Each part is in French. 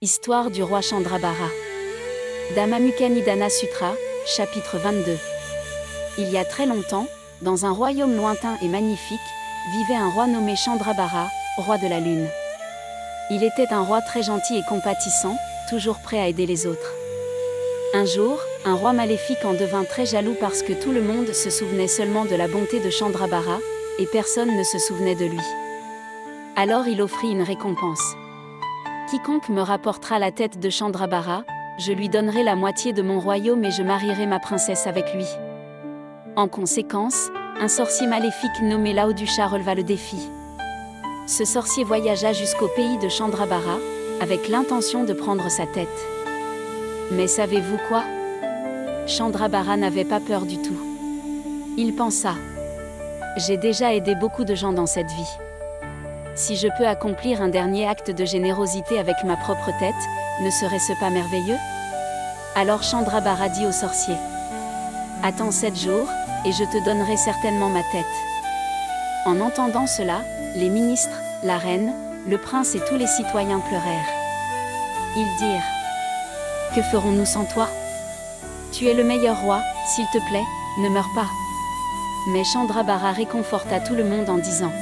Histoire du roi Chandrabhara. Dhammamukanidana Sutra, chapitre 22. Il y a très longtemps, dans un royaume lointain et magnifique, vivait un roi nommé Chandrabhara, roi de la lune. Il était un roi très gentil et compatissant, toujours prêt à aider les autres. Un jour, un roi maléfique en devint très jaloux parce que tout le monde se souvenait seulement de la bonté de Chandrabhara, et personne ne se souvenait de lui. Alors il offrit une récompense. Quiconque me rapportera la tête de Chandrabhara, je lui donnerai la moitié de mon royaume et je marierai ma princesse avec lui. En conséquence, un sorcier maléfique nommé Laodusha releva le défi. Ce sorcier voyagea jusqu'au pays de Chandrabhara, avec l'intention de prendre sa tête. Mais savez-vous quoi? Chandrabhara n'avait pas peur du tout. Il pensa: j'ai déjà aidé beaucoup de gens dans cette vie. Si je peux accomplir un dernier acte de générosité avec ma propre tête, ne serait-ce pas merveilleux? Alors Chandrabhara dit au sorcier: attends 7 jours, et je te donnerai certainement ma tête. En entendant cela, les ministres, la reine, le prince et tous les citoyens pleurèrent. Ils dirent: que ferons-nous sans toi? Tu es le meilleur roi, s'il te plaît, ne meurs pas. Mais Chandrabhara réconforta tout le monde en disant: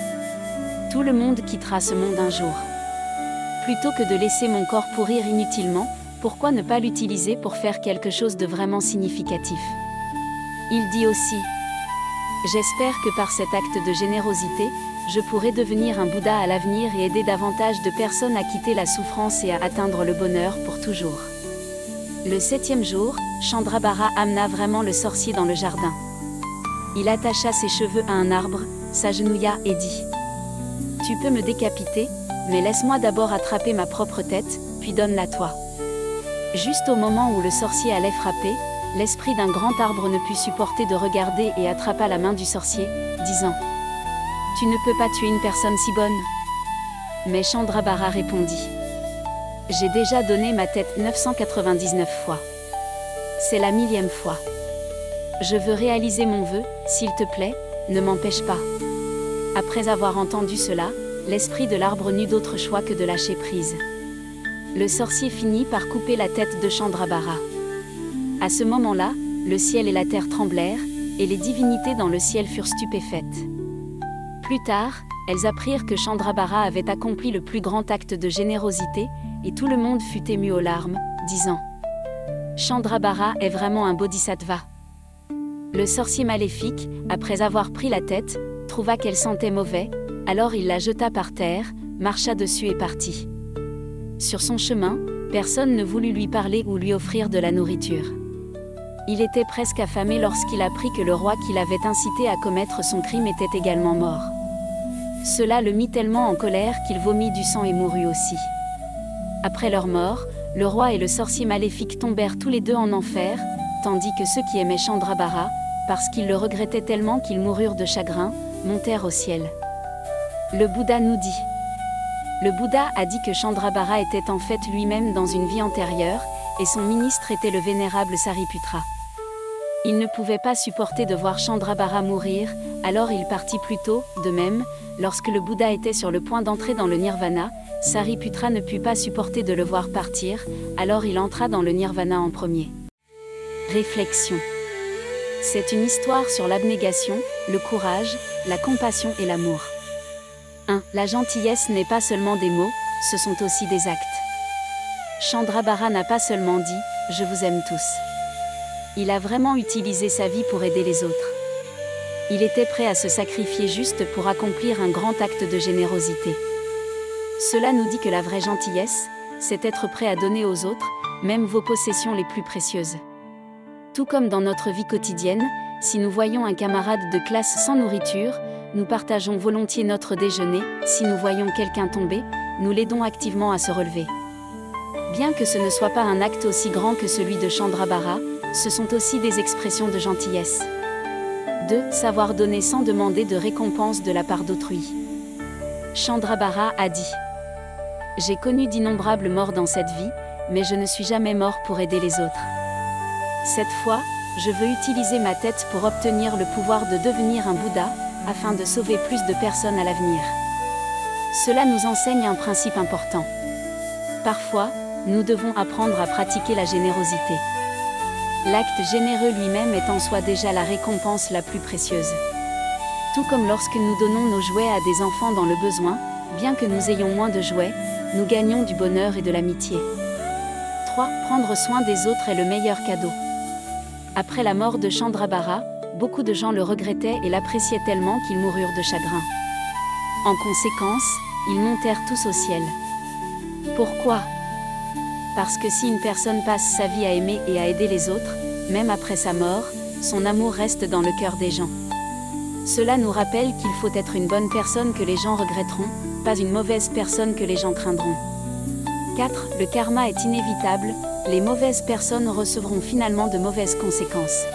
tout le monde quittera ce monde un jour. Plutôt que de laisser mon corps pourrir inutilement, pourquoi ne pas l'utiliser pour faire quelque chose de vraiment significatif? Il dit aussi: j'espère que par cet acte de générosité, je pourrai devenir un Bouddha à l'avenir et aider davantage de personnes à quitter la souffrance et à atteindre le bonheur pour toujours. Le 7e jour, Chandrabhara amena vraiment le sorcier dans le jardin. Il attacha ses cheveux à un arbre, s'agenouilla et dit: tu peux me décapiter, mais laisse-moi d'abord attraper ma propre tête, puis donne-la toi. Juste au moment où le sorcier allait frapper, l'esprit d'un grand arbre ne put supporter de regarder et attrapa la main du sorcier, disant: tu ne peux pas tuer une personne si bonne. Mais Chandrabhara répondit: j'ai déjà donné ma tête 999 fois. C'est la 1000e fois. Je veux réaliser mon vœu, s'il te plaît, ne m'empêche pas. Après avoir entendu cela, l'esprit de l'arbre n'eut d'autre choix que de lâcher prise. Le sorcier finit par couper la tête de Chandrabhara. À ce moment-là, le ciel et la terre tremblèrent, et les divinités dans le ciel furent stupéfaites. Plus tard, elles apprirent que Chandrabhara avait accompli le plus grand acte de générosité, et tout le monde fut ému aux larmes, disant: Chandrabhara est vraiment un bodhisattva. Le sorcier maléfique, après avoir pris la tête, trouva qu'elle sentait mauvais, alors il la jeta par terre, marcha dessus et partit. Sur son chemin, personne ne voulut lui parler ou lui offrir de la nourriture. Il était presque affamé lorsqu'il apprit que le roi qui l'avait incité à commettre son crime était également mort. Cela le mit tellement en colère qu'il vomit du sang et mourut aussi. Après leur mort, le roi et le sorcier maléfique tombèrent tous les deux en enfer, tandis que ceux qui aimaient Chandrabhara, parce qu'ils le regrettaient tellement qu'ils moururent de chagrin, montèrent au ciel. Le Bouddha nous dit: le Bouddha a dit que Chandrabhara était en fait lui-même dans une vie antérieure, et son ministre était le vénérable Sariputra. Il ne pouvait pas supporter de voir Chandrabhara mourir, alors il partit plus tôt. De même, lorsque le Bouddha était sur le point d'entrer dans le nirvana, Sariputra ne put pas supporter de le voir partir, alors il entra dans le nirvana en premier. Réflexion. C'est une histoire sur l'abnégation, le courage, la compassion et l'amour. 1. La gentillesse n'est pas seulement des mots, ce sont aussi des actes. Chandrabhara n'a pas seulement dit « je vous aime tous ». Il a vraiment utilisé sa vie pour aider les autres. Il était prêt à se sacrifier juste pour accomplir un grand acte de générosité. Cela nous dit que la vraie gentillesse, c'est être prêt à donner aux autres, même vos possessions les plus précieuses. Tout comme dans notre vie quotidienne, si nous voyons un camarade de classe sans nourriture, nous partageons volontiers notre déjeuner. Si nous voyons quelqu'un tomber, nous l'aidons activement à se relever. Bien que ce ne soit pas un acte aussi grand que celui de Chandrabhara, ce sont aussi des expressions de gentillesse. 2. Savoir donner sans demander de récompense de la part d'autrui. Chandrabhara a dit: j'ai connu d'innombrables morts dans cette vie, mais je ne suis jamais mort pour aider les autres. Cette fois, je veux utiliser ma tête pour obtenir le pouvoir de devenir un Bouddha, afin de sauver plus de personnes à l'avenir. Cela nous enseigne un principe important. Parfois, nous devons apprendre à pratiquer la générosité. L'acte généreux lui-même est en soi déjà la récompense la plus précieuse. Tout comme lorsque nous donnons nos jouets à des enfants dans le besoin, bien que nous ayons moins de jouets, nous gagnons du bonheur et de l'amitié. 3. Prendre soin des autres est le meilleur cadeau. Après la mort de Chandrabhara, beaucoup de gens le regrettaient et l'appréciaient tellement qu'ils moururent de chagrin. En conséquence, ils montèrent tous au ciel. Pourquoi ? Parce que si une personne passe sa vie à aimer et à aider les autres, même après sa mort, son amour reste dans le cœur des gens. Cela nous rappelle qu'il faut être une bonne personne que les gens regretteront, pas une mauvaise personne que les gens craindront. 4. Le karma est inévitable, les mauvaises personnes recevront finalement de mauvaises conséquences.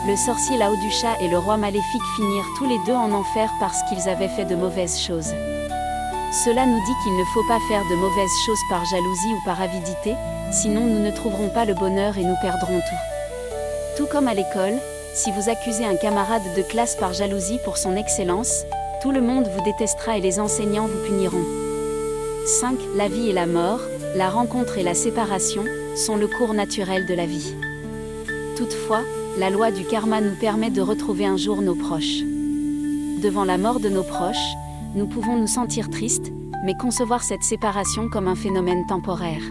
Le sorcier Laodusha et le roi maléfique finirent tous les deux en enfer parce qu'ils avaient fait de mauvaises choses. Cela nous dit qu'il ne faut pas faire de mauvaises choses par jalousie ou par avidité, sinon nous ne trouverons pas le bonheur et nous perdrons tout. Tout comme à l'école, si vous accusez un camarade de classe par jalousie pour son excellence, tout le monde vous détestera et les enseignants vous puniront. 5. La vie et la mort, la rencontre et la séparation, sont le cours naturel de la vie. Toutefois, la loi du karma nous permet de retrouver un jour nos proches. Devant la mort de nos proches, nous pouvons nous sentir tristes, mais concevoir cette séparation comme un phénomène temporaire.